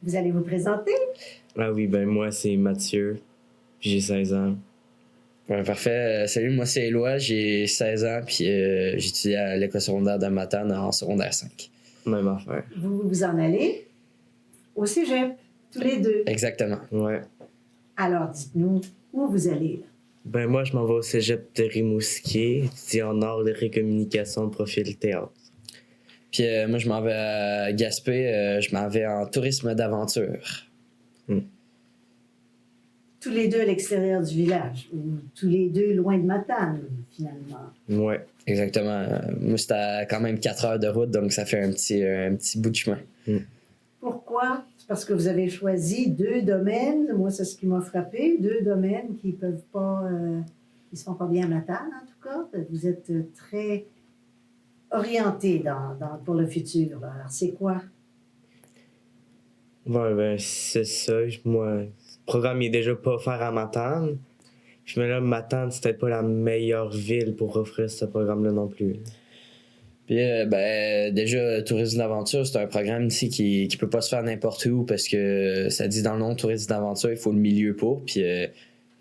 Vous allez vous présenter? Ah oui, ben moi, c'est Mathieu, puis j'ai 16 ans. Ouais, parfait. Salut, moi c'est Éloi, j'ai 16 ans, puis j'étudie à l'école secondaire de Matane en secondaire 5. Même affaire. Vous en allez au cégep, tous les deux. Exactement. Ouais. Alors, dites-nous, où vous allez? Ben moi, je m'en vais au cégep de Rimouski, étudier en art de récommunication de profil théâtre. Puis moi je m'en vais à Gaspé, je m'en vais en tourisme d'aventure. Tous les deux à l'extérieur du village, ou tous les deux loin de Matane, finalement. Ouais. Exactement. Moi c'était à quand même 4 heures de route, donc ça fait un petit bout de chemin. Pourquoi? C'est parce que vous avez choisi deux domaines, moi c'est ce qui m'a frappé, deux domaines qui peuvent pas, qui se font pas bien à Matane en tout cas. Vous êtes très orienté pour le futur. Alors c'est quoi? Ouais, ben c'est ça. Moi, le programme il est déjà pas offert à Matane. Puis mais là, Matane, c'était pas la meilleure ville pour offrir ce programme-là non plus. Puis déjà, tourisme d'aventure, c'est un programme ici qui peut pas se faire n'importe où parce que ça dit dans le nom tourisme d'aventure, il faut le milieu pour. Puis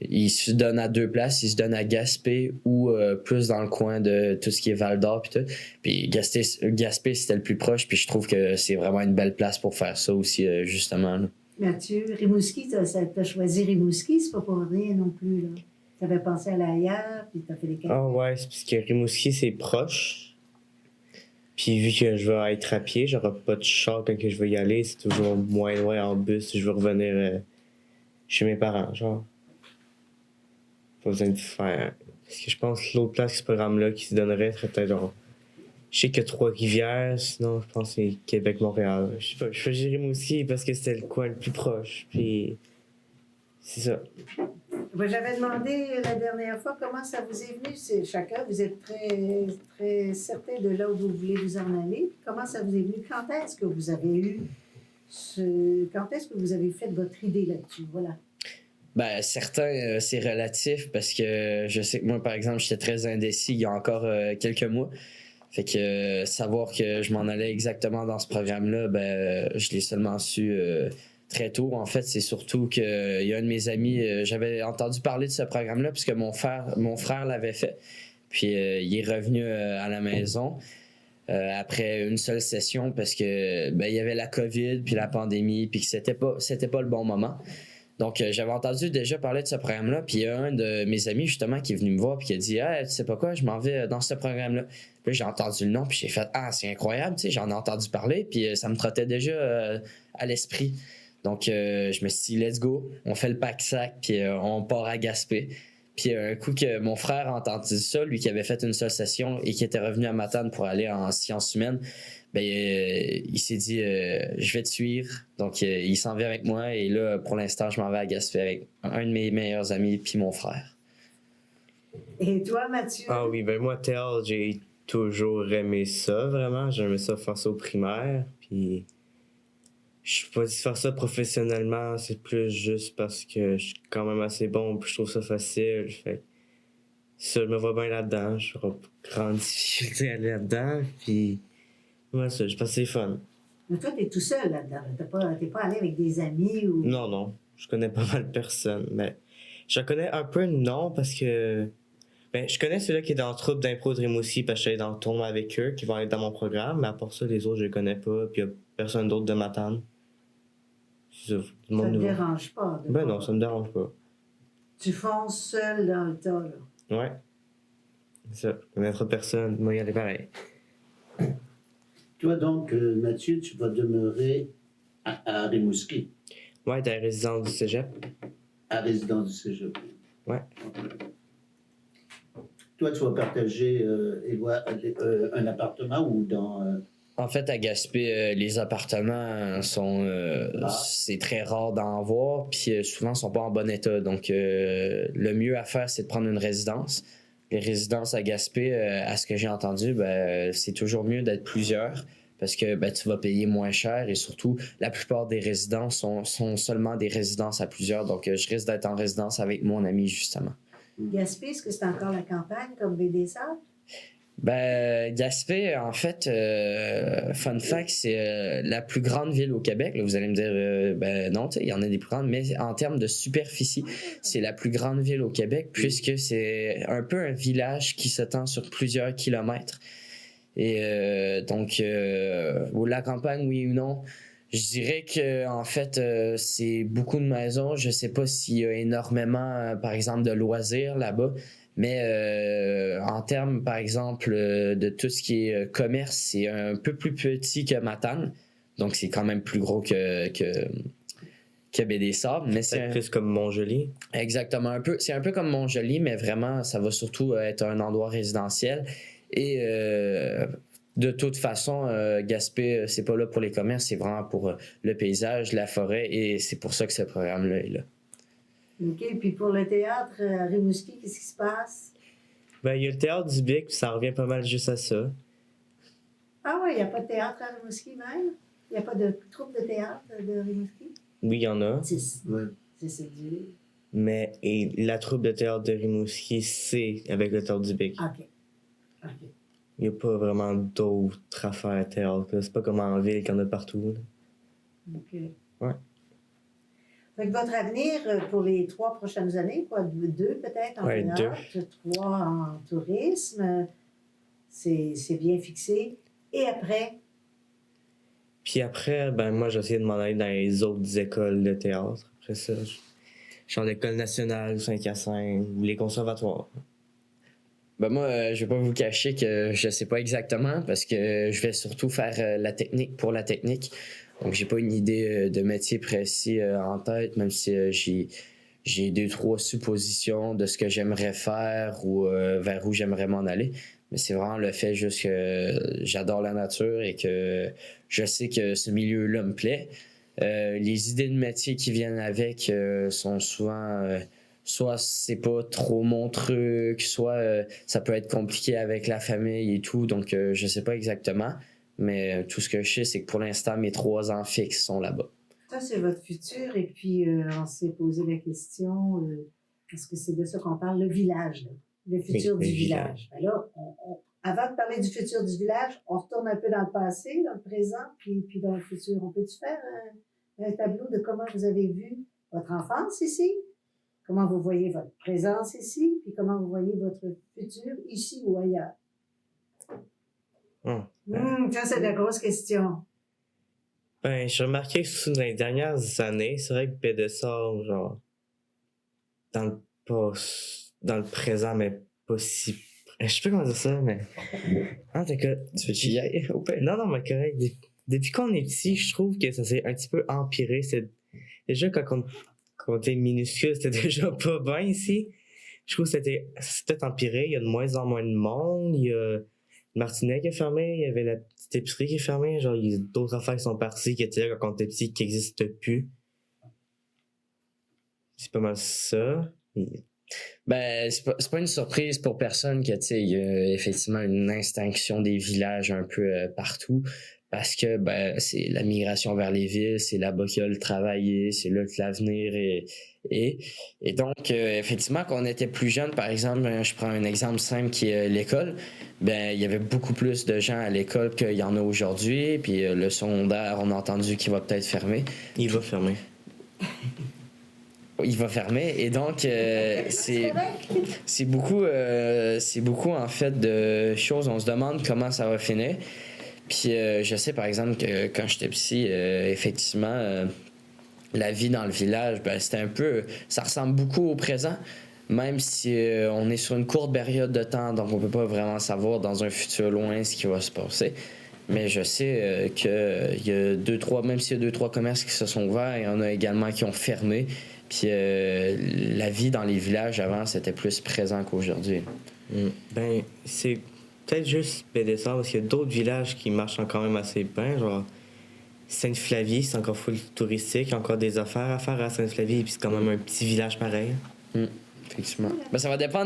il se donne à 2 places, il se donne à Gaspé ou plus dans le coin de tout ce qui est Val-d'Or puis tout. Puis Gaspé, c'était le plus proche, puis je trouve que c'est vraiment une belle place pour faire ça aussi, justement. Là. Mathieu, Rimouski, t'as choisi Rimouski, c'est pas pour rien non plus, là. T'avais pensé à l'ailleurs, puis t'as fait les calculs. Ah ouais, c'est parce que Rimouski, c'est proche. Puis vu que je vais être à pied, j'aurai pas de char quand que je vais y aller. C'est toujours moins loin en bus si je veux revenir chez mes parents, genre. Pas besoin de faire... Parce que je pense que l'autre place, ce programme-là, qui se donnerait, serait peut-être genre... Je sais qu'il y a Trois-Rivières, sinon je pense que c'est Québec-Montréal. Je sais pas, je choisis Rimouski parce que c'était le coin le plus proche, puis... C'est ça. Moi, j'avais demandé la dernière fois comment ça vous est venu. Chacun, vous êtes très, très certain de là où vous voulez vous en aller. Comment ça vous est venu? Quand est-ce que vous avez quand est-ce que vous avez fait votre idée là-dessus? Voilà. Ben, certains, c'est relatif parce que je sais que moi, par exemple, j'étais très indécis il y a encore quelques mois. Fait que savoir que je m'en allais exactement dans ce programme-là, je l'ai seulement su très tôt. En fait, c'est surtout qu'il y a un de mes amis, j'avais entendu parler de ce programme-là puisque mon frère l'avait fait. Puis il est revenu à la maison après une seule session parce que il y avait la COVID puis la pandémie puis que c'était pas le bon moment. Donc, j'avais entendu déjà parler de ce programme-là, puis il y a un de mes amis, justement, qui est venu me voir, puis qui a dit « Ah, tu sais pas quoi, je m'en vais dans ce programme-là. » Puis là, j'ai entendu le nom, puis j'ai fait « Ah, c'est incroyable, tu sais, j'en ai entendu parler, puis ça me trottait déjà à l'esprit. » Donc, je me suis dit « Let's go, on fait le pack-sac, puis on part à Gaspé. » Puis un coup que mon frère a entendu ça, lui qui avait fait une seule session et qui était revenu à Matane pour aller en sciences humaines, il s'est dit je vais te suivre. Donc il s'en vient avec moi et là pour l'instant je m'en vais à Gaspé avec un de mes meilleurs amis puis mon frère. Et toi, Mathieu? Ah oui, ben moi, théâtre, j'ai toujours aimé ça, vraiment. J'aimais ça faire ça au primaire, puis... Je suis pas dit faire ça professionnellement, c'est plus juste parce que je suis quand même assez bon, puis je trouve ça facile, fait ça, je me vois bien là-dedans, je n'aurai pas grande difficulté à aller là-dedans, puis... Ouais, ça, je pense que c'est fun. Mais toi, t'es tout seul là-dedans. T'es pas allé avec des amis ou... Non, je connais pas mal de personnes, mais je connais un peu, non, parce que... Ben, je connais celui-là qui est dans le troupe d'impro de Rimouski, parce que je suis allé dans le tournoi avec eux, qui vont être dans mon programme, mais à part ça, les autres, je les connais pas, puis il y a personne d'autre de Matane. C'est ça, Ça te dérange pas? Ben non, ça me dérange pas. Tu fonces seul dans le tas, là. Ouais. C'est ça, je connaîtrai personne, moi y aller pareil. Toi donc, Mathieu, tu vas demeurer à Rimouski, Ouais, t'es à la résidence du cégep. à résidence du cégep. Ouais. Toi, tu vas partager un appartement ou dans... En fait, à Gaspé, les appartements c'est très rare d'en voir, puis souvent ils sont pas en bon état. Donc, le mieux à faire, c'est de prendre une résidence. Les résidences à Gaspé, à ce que j'ai entendu, c'est toujours mieux d'être plusieurs parce que tu vas payer moins cher et surtout, la plupart des résidences sont seulement des résidences à plusieurs. Donc, je risque d'être en résidence avec mon ami, justement. Gaspé, est-ce que c'est encore la campagne comme BD-Sable? Gaspé, en fait, fun fact, c'est la plus grande ville au Québec. Là, vous allez me dire, non, il y en a des plus grandes, mais en termes de superficie, c'est la plus grande ville au Québec puisque c'est un peu un village qui s'étend sur plusieurs kilomètres. Et la campagne, oui ou non? Je dirais que en fait, c'est beaucoup de maisons. Je sais pas s'il y a énormément, par exemple, de loisirs là-bas. Mais en termes, par exemple, de tout ce qui est commerce, c'est un peu plus petit que Matane. Donc, c'est quand même plus gros que Baie-des-Sables. Mais C'est plus comme Montjoli. Exactement. C'est un peu comme Montjoli, mais vraiment, ça va surtout être un endroit résidentiel. Et de toute façon, Gaspé, c'est pas là pour les commerces, c'est vraiment pour le paysage, la forêt. Et c'est pour ça que ce programme-là est là. OK. Puis pour le théâtre à Rimouski, qu'est-ce qui se passe? Il y a le théâtre du Bic, puis ça revient pas mal juste à ça. Ah oui, il n'y a pas de théâtre à Rimouski même? Il n'y a pas de troupe de théâtre de Rimouski? Oui, il y en a. Ouais. C'est du... Mais la troupe de théâtre de Rimouski, c'est avec le théâtre du Bic. OK. Il n'y a pas vraiment d'autres affaires à théâtre. Là. C'est pas comme en ville qu'il y en a partout. Là. OK. Ouais. Fait que votre avenir pour les 3 prochaines années, quoi, 2 peut-être en théâtre, 3 en tourisme, c'est bien fixé. Et après? Puis après, moi, j'ai essayé de m'en aller dans les autres écoles de théâtre. Après ça, je suis en école nationale, 5-5, ou les conservatoires. Moi, je vais pas vous cacher que je sais pas exactement parce que je vais surtout faire la technique pour la technique. Donc, j'ai pas une idée de métier précis en tête, même si j'ai 2-3 suppositions de ce que j'aimerais faire ou vers où j'aimerais m'en aller. Mais c'est vraiment le fait juste que j'adore la nature et que je sais que ce milieu-là me plaît. Les idées de métier qui viennent avec sont souvent... soit c'est pas trop mon truc, soit ça peut être compliqué avec la famille et tout. Donc, je sais pas exactement. Mais tout ce que je sais, c'est que pour l'instant, mes 3 ans fixes sont là-bas. Ça, c'est votre futur. Et puis, on s'est posé la question, parce que c'est de ça qu'on parle, le village, là. Le futur du village. Alors, avant de parler du futur du village, on retourne un peu dans le passé, dans le présent, puis dans le futur. On peut-tu faire un tableau de comment vous avez vu votre enfance ici? Comment vous voyez votre présence ici? Puis comment vous voyez votre futur ici ou ailleurs? Ça, c'est de la grosse question. J'ai remarqué que dans les dernières années, c'est vrai que Baie-des-Sables, genre, dans le présent, mais pas si... Je sais pas comment dire ça, mais... En tout cas... Tu veux que j'y aille? Non, mais correct. Depuis qu'on est petit, je trouve que ça s'est un petit peu empiré. Déjà, quand on était minuscule, c'était déjà pas bien ici. Je trouve que c'est peut-être empiré. Il y a de moins en moins de monde. Il y a Martinet qui est fermé. Il y avait la petite épicerie qui est fermée. Genre, il y a d'autres affaires qui sont parties qui étaient là quand on était petit, qui n'existent plus. C'est pas mal ça. C'est pas une surprise pour personne que, tu sais, il y a effectivement une extinction des villages un peu partout. Parce que, c'est la migration vers les villes, c'est là-bas qu'il y a le travail, c'est là que l'avenir est. Et donc, effectivement, quand on était plus jeune, par exemple, je prends un exemple simple qui est l'école, il y avait beaucoup plus de gens à l'école qu'il y en a aujourd'hui. Puis le secondaire, on a entendu qu'il va peut-être fermer. Il va fermer. Il va fermer. Et donc, c'est beaucoup, en fait, de choses. On se demande comment ça va finir. Puis je sais, par exemple, que quand j'étais petit, effectivement, la vie dans le village, c'était un peu... Ça ressemble beaucoup au présent, même si on est sur une courte période de temps, donc on peut pas vraiment savoir dans un futur loin ce qui va se passer. Mais je sais qu'il y a 2-3, même s'il y a 2-3 commerces qui se sont ouverts, il y en a également qui ont fermé. Puis la vie dans les villages avant, c'était plus présent qu'aujourd'hui. C'est peut-être juste Baie-des-Sables, parce qu'il y a d'autres villages qui marchent quand même assez bien, genre Sainte-Flavie, c'est encore full touristique, il y a encore des affaires à faire à Sainte-Flavie, puis c'est quand même un petit village pareil. Effectivement. Ça va dépendre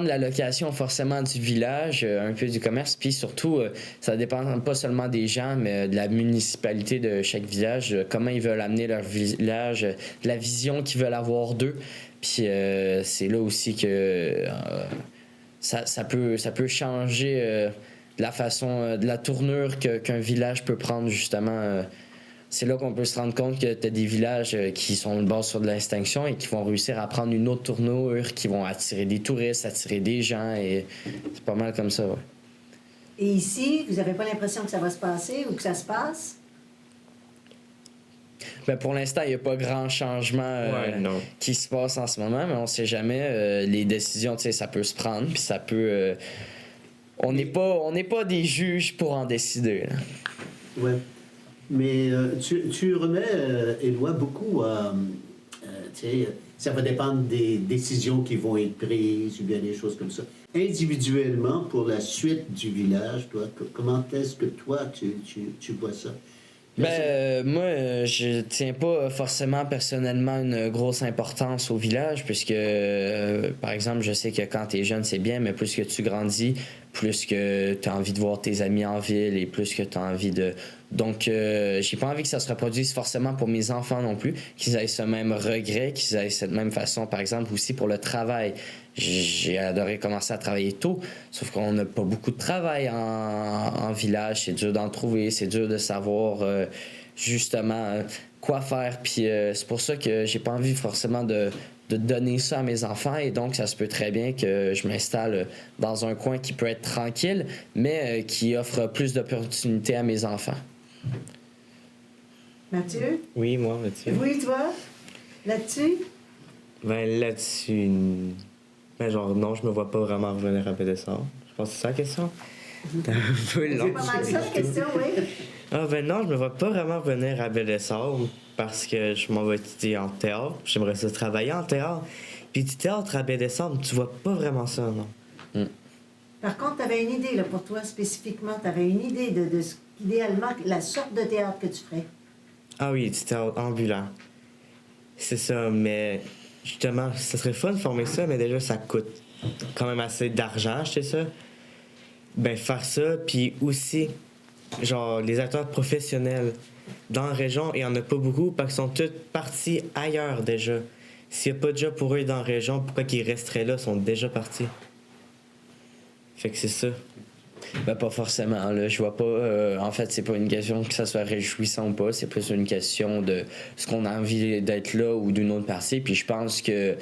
de la location forcément du village, un peu du commerce, puis surtout, ça va dépendre pas seulement des gens, mais de la municipalité de chaque village, comment ils veulent amener leur village, la vision qu'ils veulent avoir d'eux. Puis c'est là aussi que ça peut changer de la façon, de la tournure qu'un village peut prendre, justement. C'est là qu'on peut se rendre compte que tu as des villages qui sont de base sur de l'extinction et qui vont réussir à prendre une autre tournure, qui vont attirer des touristes, attirer des gens, et c'est pas mal comme ça, ouais. Et ici, vous n'avez pas l'impression que ça va se passer ou que ça se passe? Ben pour l'instant, il n'y a pas grand changement non. qui se passe en ce moment, mais on sait jamais. Les décisions, tu sais, ça peut se prendre, puis ça peut... on n'est pas des juges pour en décider, là. Ouais. Mais tu remets, Éloi, beaucoup à... tu sais, ça va dépendre des décisions qui vont être prises ou bien des choses comme ça. Individuellement, pour la suite du village, toi, comment est-ce que toi, tu vois ça? Moi, je tiens pas forcément personnellement une grosse importance au village, puisque, par exemple, je sais que quand t'es jeune, c'est bien, mais plus que tu grandis, plus que t'as envie de voir tes amis en ville et plus que t'as envie de... Donc, j'ai pas envie que ça se reproduise forcément pour mes enfants non plus, qu'ils aient ce même regret, qu'ils aient cette même façon, par exemple, aussi pour le travail. J'ai adoré commencer à travailler tôt, sauf qu'on n'a pas beaucoup de travail en village. C'est dur d'en trouver, c'est dur de savoir justement quoi faire. Puis c'est pour ça que j'ai pas envie forcément de donner ça à mes enfants. Et donc, ça se peut très bien que je m'installe dans un coin qui peut être tranquille, mais qui offre plus d'opportunités à mes enfants. Mathieu? Oui, moi, là-dessus. Oui, toi? Là-dessus? Ben, là-dessus. Ben, genre, non, je me vois pas vraiment revenir à Bédessart. Je pense que c'est ça la question. C'est un peu C'est long. pas mal ça, la question, oui. Ah, ben non, je me vois pas vraiment revenir à Bédessart parce que je m'en vais étudier en théâtre. J'aimerais ça travailler en théâtre. Puis du théâtre à Bédessart, tu vois pas vraiment ça, non. Par contre, tu avais une idée, là, pour toi, spécifiquement. Tu avais une idée de ce idéalement, la sorte de théâtre que tu ferais. Ah oui, du théâtre ambulant. C'est ça, mais justement, ça serait fun de former ça, mais déjà, ça coûte quand même assez d'argent, je sais ça. Ben, faire ça, puis aussi, genre, les acteurs professionnels dans la région, il n'y en a pas beaucoup parce qu'ils sont tous partis ailleurs déjà. S'il n'y a pas de job pour eux dans la région, pourquoi qu'ils resteraient là? Ils sont déjà partis. Fait que c'est ça. Ben, pas forcément, là. Je vois pas... en fait, c'est pas une question que ça soit réjouissant ou pas. C'est plus une question de ce qu'on a envie d'être là ou d'une autre partie. Puis je pense que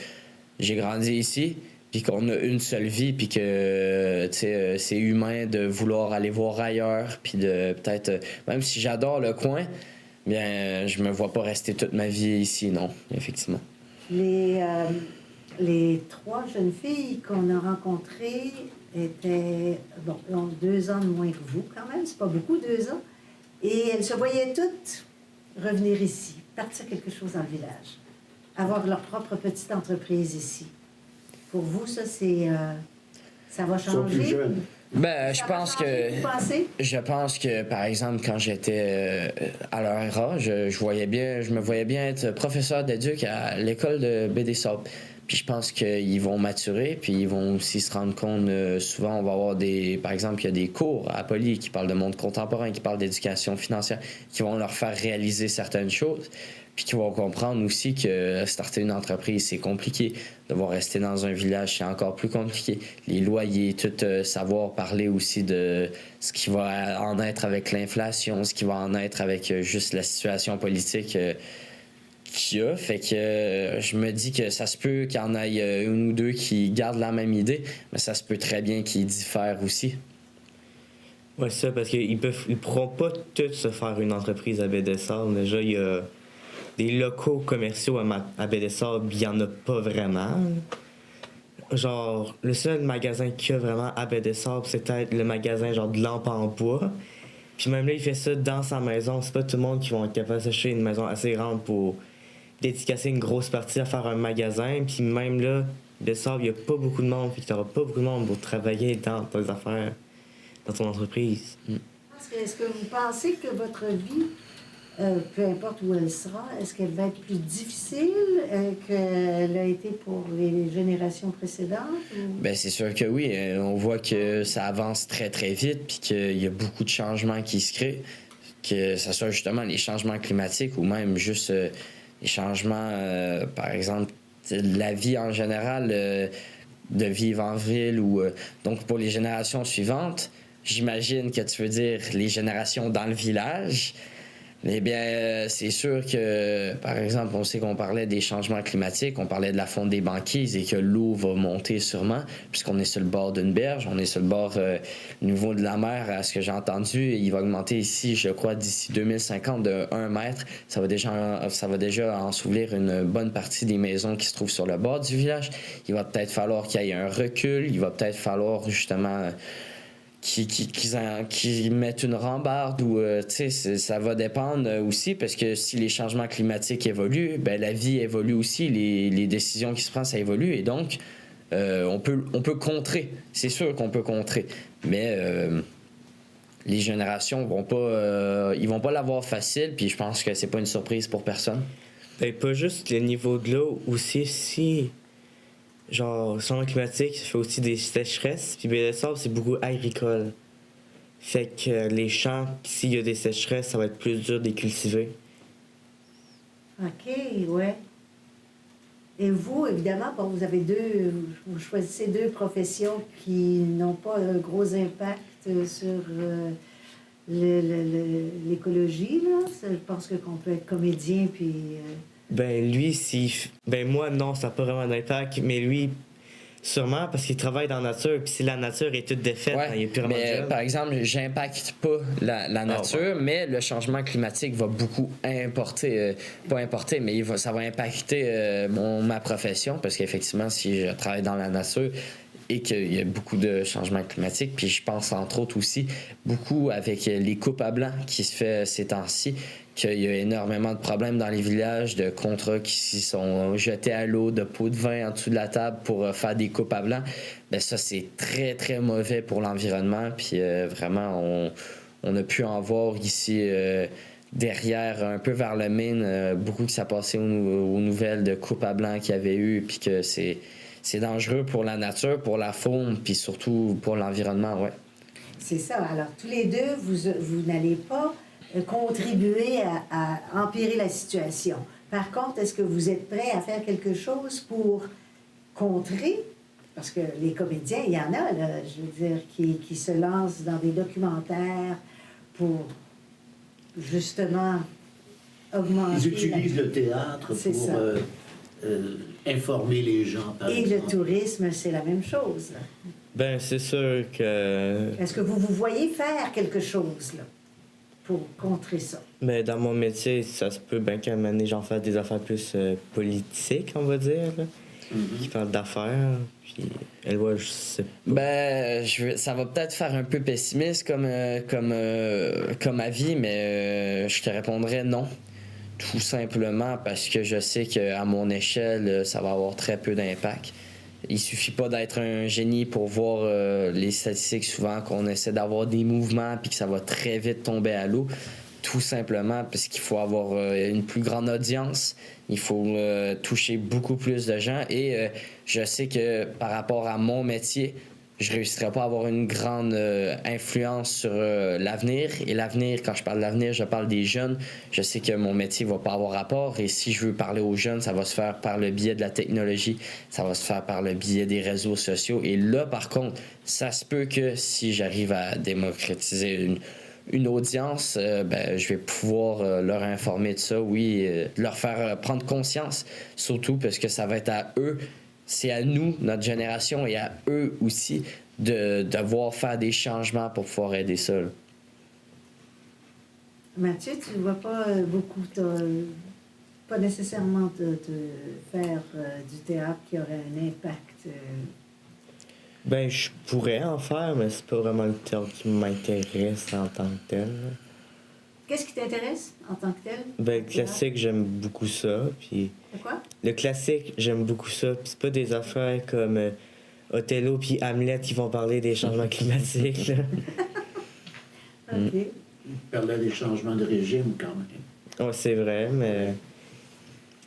j'ai grandi ici, puis qu'on a une seule vie, puis que, tu sais, c'est humain de vouloir aller voir ailleurs, puis de peut-être... même si j'adore le coin, bien, je me vois pas rester toute ma vie ici, non, effectivement. Les trois jeunes filles qu'on a rencontrées étaient, bon, ont 2 ans de moins que vous, quand même, c'est pas beaucoup, 2 ans. Et elles se voyaient toutes revenir ici, partir quelque chose dans le village, avoir leur propre petite entreprise ici. Pour vous, ça, c'est... ça va Ils sont plus changer? jeunes. Ben, Ça va changer, vous pensez? je pense que, par exemple, quand j'étais à leur âge, je me voyais bien être professeur d'éduc à l'école de Bédessart. Puis je pense qu'ils vont maturer, puis ils vont aussi se rendre compte, souvent on va avoir par exemple, il y a des cours à Poly qui parlent de monde contemporain, qui parlent d'éducation financière, qui vont leur faire réaliser certaines choses, puis qui vont comprendre aussi que starter une entreprise, c'est compliqué. Devoir rester dans un village, c'est encore plus compliqué. Les loyers, tout savoir parler aussi de ce qui va en être avec l'inflation, ce qui va en être avec juste la situation politique qu'il y a. Fait que je me dis que ça se peut qu'il y en ait une ou deux qui gardent la même idée, mais ça se peut très bien qu'ils diffèrent aussi. Ouais, ça, parce qu'ils pourront pas tous se faire une entreprise à Bédessart. Déjà, il y a des locaux commerciaux à Bédessart, il y en a pas vraiment. Genre, le seul magasin qu'il y a vraiment à Bédessart, c'est peut-être le magasin genre de lampes en bois. Puis même là, il fait ça dans sa maison. C'est pas tout le monde qui va être capable de s'acheter une maison assez grande pour dédicacer une grosse partie à faire un magasin. Puis même là, Bédessart, il y a pas beaucoup de monde. Puis t'auras pas beaucoup de monde pour travailler dans tes affaires, dans ton entreprise. Est-ce que vous pensez que votre vie, peu importe où elle sera, est-ce qu'elle va être plus difficile qu'elle a été pour les générations précédentes? Ou... Ben c'est sûr que oui. On voit que ça avance très, très vite, puis qu'il y a beaucoup de changements qui se créent. Que ce soit justement les changements climatiques ou même juste les changements, par exemple, de la vie en général. de vivre en ville ou donc pour les générations suivantes, j'imagine que tu veux dire les générations dans le village. Eh bien, c'est sûr que, par exemple, on sait qu'on parlait des changements climatiques, on parlait de la fonte des banquises et que l'eau va monter sûrement, puisqu'on est sur le bord d'une berge, on est sur le bord au niveau de la mer, à ce que j'ai entendu, il va augmenter ici, je crois, d'ici 2050 de 1 mètre. Ça va déjà ensevelir une bonne partie des maisons qui se trouvent sur le bord du village. Il va peut-être falloir qu'il y ait un recul, il va peut-être falloir justement qu'ils mettent une rambarde ou ça va dépendre aussi parce que si les changements climatiques évoluent, ben la vie évolue aussi, les décisions qui se prennent ça évolue et donc on peut contrer, c'est sûr qu'on peut contrer, mais les générations vont pas l'avoir facile, puis je pense que c'est pas une surprise pour personne. Ben, pas juste le niveau de l'eau, aussi si genre, changement climatique, ça fait aussi des sécheresses. Puis ben, le sable, c'est beaucoup agricole. Fait que les champs, s'il y a des sécheresses, ça va être plus dur de les cultiver. OK, ouais. Et vous, évidemment, bon, vous choisissez deux professions qui n'ont pas un gros impact sur l'écologie, là. Je pense qu'on peut être comédien, puis... Ben lui, ben moi, non, ça n'a pas vraiment d'impact, mais lui, sûrement parce qu'il travaille dans la nature, puis si la nature est toute défaite, Ouais, il est plus vraiment mais jeune. par exemple, j'impacte pas la nature, ouais. mais le changement climatique va beaucoup ça va impacter ma profession, parce qu'effectivement, si je travaille dans la nature et qu'il y a beaucoup de changements climatiques, puis je pense entre autres aussi beaucoup avec les coupes à blanc qui se fait ces temps-ci, qu'il y a énormément de problèmes dans les villages, de contrats qui sont jetés à l'eau, de pots de vin en dessous de la table pour faire des coupes à blanc. Ben ça, c'est très, très mauvais pour l'environnement. Puis vraiment, on a pu en voir ici derrière, un peu vers le Maine, beaucoup que ça passait aux nouvelles de coupes à blanc qu'il y avait eu, puis que c'est dangereux pour la nature, pour la faune, puis surtout pour l'environnement, ouais. C'est ça. Alors, tous les deux, vous n'allez pas contribuer à empirer la situation. Par contre, est-ce que vous êtes prêts à faire quelque chose pour contrer? Parce que les comédiens, il y en a, là, je veux dire, qui se lancent dans des documentaires pour justement augmenter... Ils utilisent le théâtre pour informer les gens, par exemple. Et le tourisme, c'est la même chose. Là. Ben, c'est sûr que... Est-ce que vous voyez faire quelque chose, là, pour contrer ça? Ben, dans mon métier, ça se peut bien qu'à un moment donné, j'en fasse des affaires plus politiques, on va dire, là, qui parlent d'affaires, puis elle voit, je sais pas. Ben, ça va peut-être faire un peu pessimiste comme avis, mais je te répondrais non. Tout simplement parce que je sais qu'à mon échelle, ça va avoir très peu d'impact. Il suffit pas d'être un génie pour voir les statistiques souvent qu'on essaie d'avoir des mouvements puis que ça va très vite tomber à l'eau. Tout simplement parce qu'il faut avoir une plus grande audience, il faut toucher beaucoup plus de gens et je sais que par rapport à mon métier, je réussirais pas à avoir une grande influence sur l'avenir. Et l'avenir, quand je parle de l'avenir, je parle des jeunes. Je sais que mon métier va pas avoir rapport. Et si je veux parler aux jeunes, ça va se faire par le biais de la technologie. Ça va se faire par le biais des réseaux sociaux. Et là, par contre, ça se peut que si j'arrive à démocratiser une audience, je vais pouvoir leur informer de ça, oui, leur faire prendre conscience. Surtout parce que ça va être à eux. C'est à nous, notre génération, et à eux aussi de devoir faire des changements pour pouvoir aider ça. Là. Mathieu, tu ne vois pas beaucoup, pas nécessairement te faire du théâtre qui aurait un impact. Ben, je pourrais en faire, mais c'est pas vraiment le théâtre qui m'intéresse en tant que tel. Là. Qu'est-ce qui t'intéresse en tant que tel? Ben, le classique, j'aime beaucoup ça, puis... C'est quoi? Le classique, j'aime beaucoup ça. Puis c'est pas des affaires comme Othello puis Hamlet qui vont parler des changements climatiques. Là. OK. Il parlait des changements de régime, quand même. Ouais, c'est vrai, mais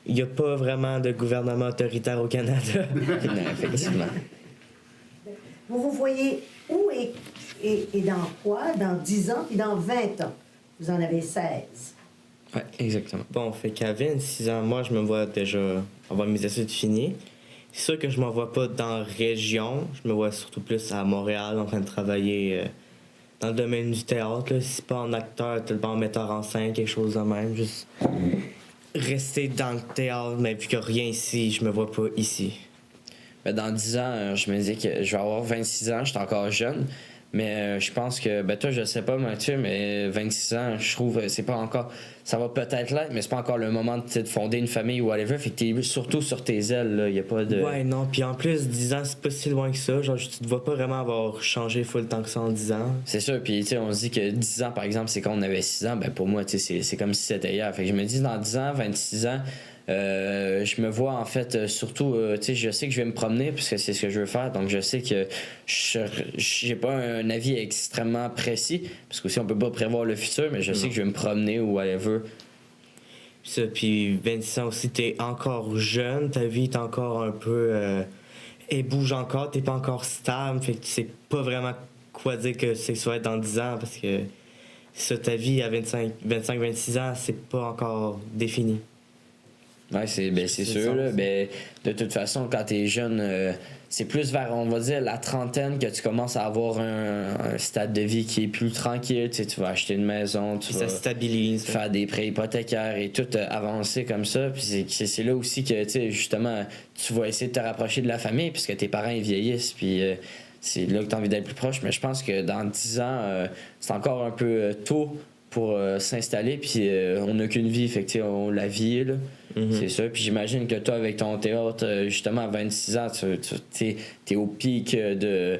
il n'y a pas vraiment de gouvernement autoritaire au Canada. Non, effectivement. Vous voyez où et dans quoi, dans 10 ans puis dans 20 ans? Vous en avez 16. Oui, exactement. Bon, fait qu'à 26 ans, moi, je me vois déjà avoir mes études finies. C'est sûr que je m'en vois pas dans la région. Je me vois surtout plus à Montréal en train de travailler dans le domaine du théâtre. Là. Si pas en acteur, peut-être pas en metteur en scène, quelque chose de même. Juste rester dans le théâtre, mais vu qu'il n'y a rien ici, je me vois pas ici. Ben, dans 10 ans, je me dis que je vais avoir 26 ans, je suis encore jeune. Mais je pense que, ben toi, je sais pas, Mathieu, mais 26 ans, je trouve, c'est pas encore. Ça va peut-être l'être, mais c'est pas encore le moment de fonder une famille ou whatever. Fait que t'es surtout sur tes ailes, là. Y a pas de. Ouais, non, puis en plus, 10 ans, c'est pas si loin que ça. Genre, tu te vois pas vraiment avoir changé full temps que ça en 10 ans. C'est sûr, puis tu sais, on se dit que 10 ans, par exemple, c'est quand on avait 6 ans. Ben pour moi, tu sais, c'est comme si c'était hier. Fait que je me dis, dans 10 ans, 26 ans, je me vois en fait surtout, tu sais, je sais que je vais me promener puisque c'est ce que je veux faire, donc je sais que j'ai pas un avis extrêmement précis parce qu'aussi on peut pas prévoir le futur, mais je sais que je vais me promener ou whatever. Ça, puis 26 ans aussi, t'es encore jeune, ta vie est encore un peu. Elle bouge encore, t'es pas encore stable, fait que tu sais pas vraiment quoi dire que c'est que ça va être dans 10 ans parce que ça, ta vie à 25-26 ans, c'est pas encore défini. Ouais, c'est sûr. Là, ben, de toute façon, quand t'es jeune, c'est plus vers, on va dire, la trentaine que tu commences à avoir un stade de vie qui est plus tranquille. Tu sais, tu vas acheter une maison, tu Puis vas ça stabilise. faire des prêts hypothécaires et tout avancer comme ça. Puis c'est là aussi que, tu sais, justement, tu vas essayer de te rapprocher de la famille puisque tes parents ils vieillissent. Puis c'est là que tu as envie d'être plus proche. Mais je pense que dans 10 ans, c'est encore un peu tôt pour s'installer. Puis on n'a qu'une vie, fait que, tu sais, on la vit, là. C'est ça. Puis j'imagine que toi, avec ton théâtre, justement, à 26 ans, t'es au pic de.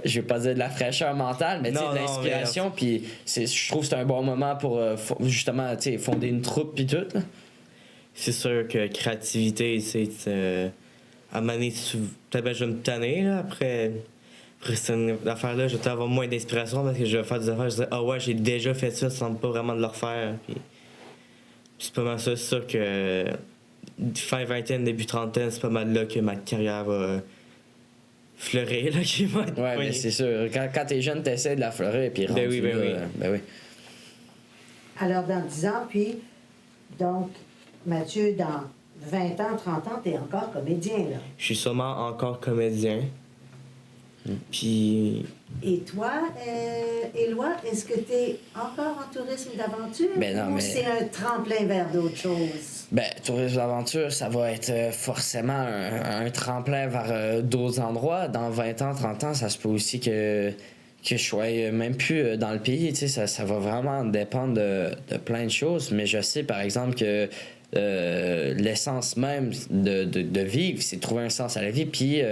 Je vais pas dire de la fraîcheur mentale, mais de l'inspiration. Puis je trouve que c'est un bon moment pour justement fonder une troupe puis tout. Là. C'est sûr que créativité, c'est. À un moment donné, peut-être que je vais me tanner, là, après cette affaire-là, je vais avoir moins d'inspiration parce que je vais faire des affaires, je vais dire, ah ouais, j'ai déjà fait ça, ça ne semble pas vraiment de le refaire. Puis c'est pas mal ça, c'est sûr que fin vingtaine, début trentaine, c'est pas mal là que ma carrière va fleurir, là, qui va être ouais, mais c'est sûr. Quand t'es jeune, t'essaies de la fleurir, puis ben oui, ben oui. Alors, dans 10 ans, puis, donc, Mathieu, dans 20 ans, 30 ans, t'es encore comédien, là. Je suis sûrement encore comédien. Puis. Et toi, Éloi, est-ce que tu es encore en tourisme d'aventure Ben non, ou mais... c'est un tremplin vers d'autres choses? Ben, tourisme d'aventure, ça va être forcément un tremplin vers d'autres endroits. Dans 20 ans, 30 ans, ça se peut aussi que je sois même plus dans le pays. Tu sais, ça va vraiment dépendre de plein de choses. Mais je sais, par exemple, que l'essence même de vivre, c'est de trouver un sens à la vie. Puis...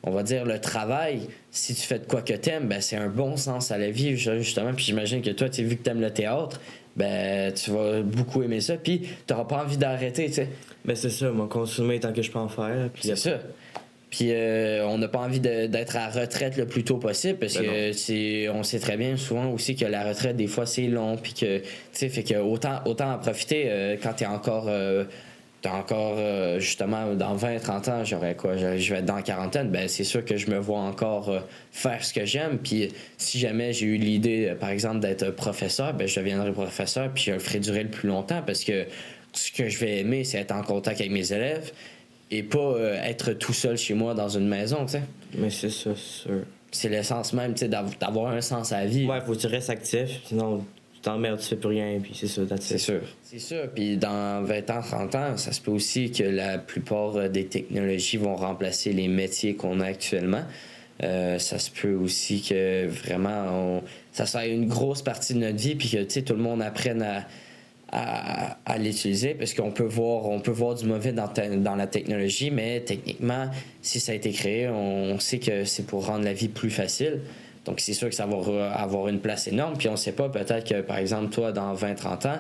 on va dire le travail, si tu fais de quoi que t'aimes, ben c'est un bon sens à la vie, justement. Puis j'imagine que toi, vu que t'aimes le théâtre, ben tu vas beaucoup aimer ça, puis t'auras pas envie d'arrêter, tu sais. Ben c'est ça, moi, consommer tant que je peux en faire. Puis c'est ça. Puis on n'a pas envie d'être à la retraite le plus tôt possible, parce que on sait très bien souvent aussi que la retraite, des fois, c'est long, puis que, tu sais, fait que autant en profiter quand t'es encore... justement, dans 20-30 ans, j'aurais quoi? Je vais être dans la quarantaine. Ben, c'est sûr que je me vois encore faire ce que j'aime. Puis si jamais j'ai eu l'idée, par exemple, d'être professeur, ben, je deviendrai professeur puis je le ferai durer le plus longtemps parce que ce que je vais aimer, c'est être en contact avec mes élèves et pas être tout seul chez moi dans une maison, tu sais. Mais c'est ça, c'est sûr. C'est l'essence même, tu sais, d'avoir un sens à la vie. Ouais, faut que tu restes actif, sinon... t'emmerdes, tu fais plus rien, puis c'est ça, c'est sûr. C'est sûr, puis dans 20 ans, 30 ans, ça se peut aussi que la plupart des technologies vont remplacer les métiers qu'on a actuellement. Ça se peut aussi que vraiment, ça soit une grosse partie de notre vie, puis que tout le monde apprenne à l'utiliser, parce qu'on peut voir du mauvais dans la technologie, mais techniquement, si ça a été créé, on sait que c'est pour rendre la vie plus facile. Donc, c'est sûr que ça va avoir une place énorme. Puis, on sait pas, peut-être que, par exemple, toi, dans 20-30 ans,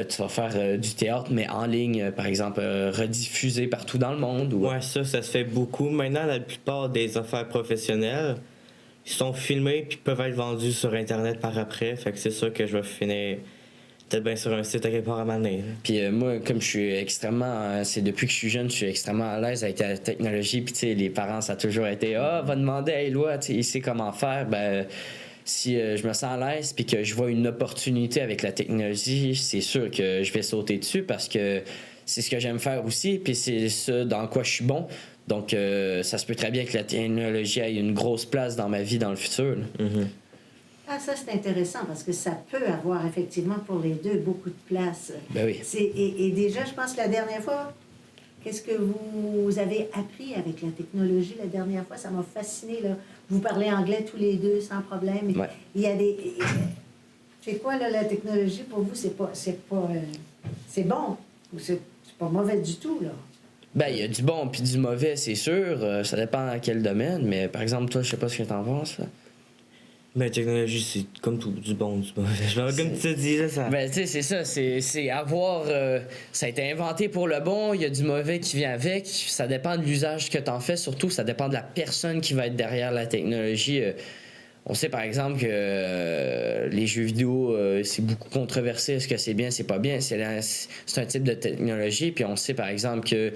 tu vas faire du théâtre, mais en ligne, par exemple, rediffusé partout dans le monde. Ou... Ouais, ça se fait beaucoup. Maintenant, la plupart des affaires professionnelles, ils sont filmés puis peuvent être vendus sur Internet par après. Fait que c'est sûr que je vais finir peut-être bien sur un site à quelque part à m'amener. Puis moi, comme je suis extrêmement... c'est depuis que je suis jeune, je suis extrêmement à l'aise avec la technologie. Puis tu sais, les parents, ça a toujours été « Ah, va demander à Éloi, il sait comment faire. » Ben, si je me sens à l'aise puis que je vois une opportunité avec la technologie, c'est sûr que je vais sauter dessus parce que c'est ce que j'aime faire aussi. Puis c'est ça dans quoi je suis bon. Donc, ça se peut très bien que la technologie ait une grosse place dans ma vie dans le futur. Là. Mhm. Ah, ça, c'est intéressant parce que ça peut avoir effectivement pour les deux beaucoup de place. Ben oui. Et déjà, je pense que la dernière fois, qu'est-ce que vous avez appris avec la technologie la dernière fois? Ça m'a fasciné, là. Vous parlez anglais tous les deux sans problème. Ouais. Il y a des... C'est quoi, là, la technologie, pour vous, c'est bon ou c'est pas mauvais du tout, là? Ben, il y a du bon puis du mauvais, c'est sûr. Ça dépend dans quel domaine. Mais par exemple, toi, je sais pas ce que t'en penses. Là. Mais la technologie, c'est comme tout, du bon, du mauvais. Comme tu te dis, là, ça. Ben, tu sais, c'est ça. C'est avoir. Ça a été inventé pour le bon, il y a du mauvais qui vient avec. Ça dépend de l'usage que t'en fais. Surtout, ça dépend de la personne qui va être derrière la technologie. On sait par exemple que les jeux vidéo, c'est beaucoup controversé. Est-ce que c'est bien, c'est pas bien? C'est un type de technologie. Puis on sait par exemple que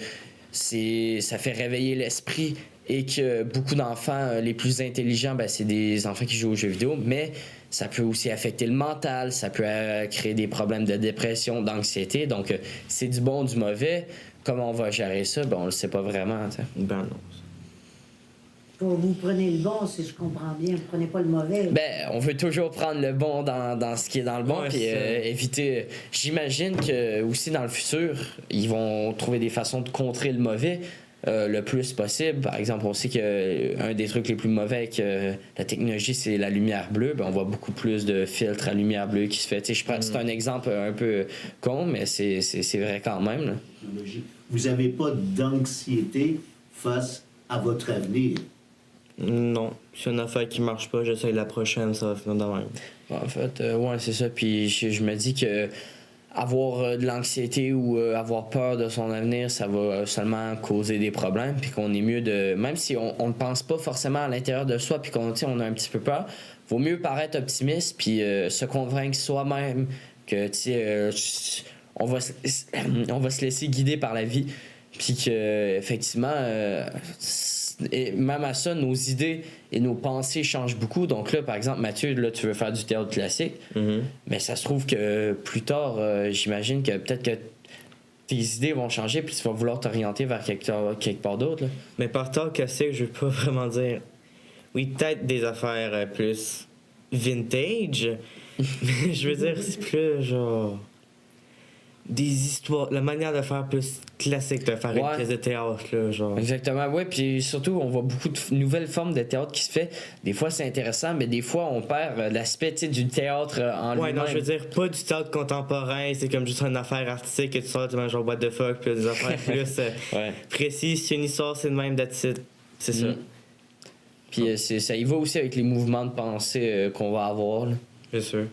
ça fait réveiller l'esprit et que beaucoup d'enfants les plus intelligents, ben, c'est des enfants qui jouent aux jeux vidéo, mais ça peut aussi affecter le mental, ça peut créer des problèmes de dépression, d'anxiété. Donc, c'est du bon, du mauvais. Comment on va gérer ça? Ben, on le sait pas vraiment. T'sais. Ben non. Vous prenez le bon, si je comprends bien. Vous prenez pas le mauvais. Ben, on veut toujours prendre le bon dans ce qui est dans le bon, Ouais, puis éviter. J'imagine que aussi dans le futur, ils vont trouver des façons de contrer le mauvais le plus possible. Par exemple, on sait qu'un des trucs les plus mauvais avec la technologie, c'est la lumière bleue. Ben, on voit beaucoup plus de filtres à lumière bleue qui se fait. C'est un exemple un peu con, mais c'est vrai quand même. Là. Vous n'avez pas d'anxiété face à votre avenir. Non. Si une affaire qui marche pas, j'essaye la prochaine, ça va finir de même. En fait, ouais, c'est ça. Puis je me dis que avoir de l'anxiété ou avoir peur de son avenir, ça va seulement causer des problèmes. Puis qu'on est mieux de. Même si on ne pense pas forcément à l'intérieur de soi, puis qu'on on a un petit peu peur, vaut mieux paraître optimiste, puis se convaincre soi-même que, on va se laisser guider par la vie. Puis que, effectivement, et même à ça, nos idées et nos pensées changent beaucoup. Donc là, par exemple, Mathieu, là, tu veux faire du théâtre classique, mais ça se trouve que plus tard, j'imagine que peut-être que tes idées vont changer puis tu vas vouloir t'orienter vers quelque part d'autre. Là. Mais par théâtre classique, je veux pas vraiment dire. Oui, peut-être des affaires plus vintage, mais je veux dire, c'est plus genre. Des histoires, la manière de faire plus classique, de faire une pièce de théâtre, là, genre. Exactement, oui, puis surtout, on voit beaucoup de nouvelles formes de théâtre qui se fait. Des fois, c'est intéressant, mais des fois, on perd l'aspect, du théâtre en lui-même. Ouais, non, je veux dire, pas du théâtre contemporain, c'est comme juste une affaire artistique que tu sors, tu manges genre what the fuck, puis des affaires plus précises. Si une histoire, c'est le même d'attitude. C'est ça. Puis ça y va aussi avec les mouvements de pensée qu'on va avoir, là. Bien sûr.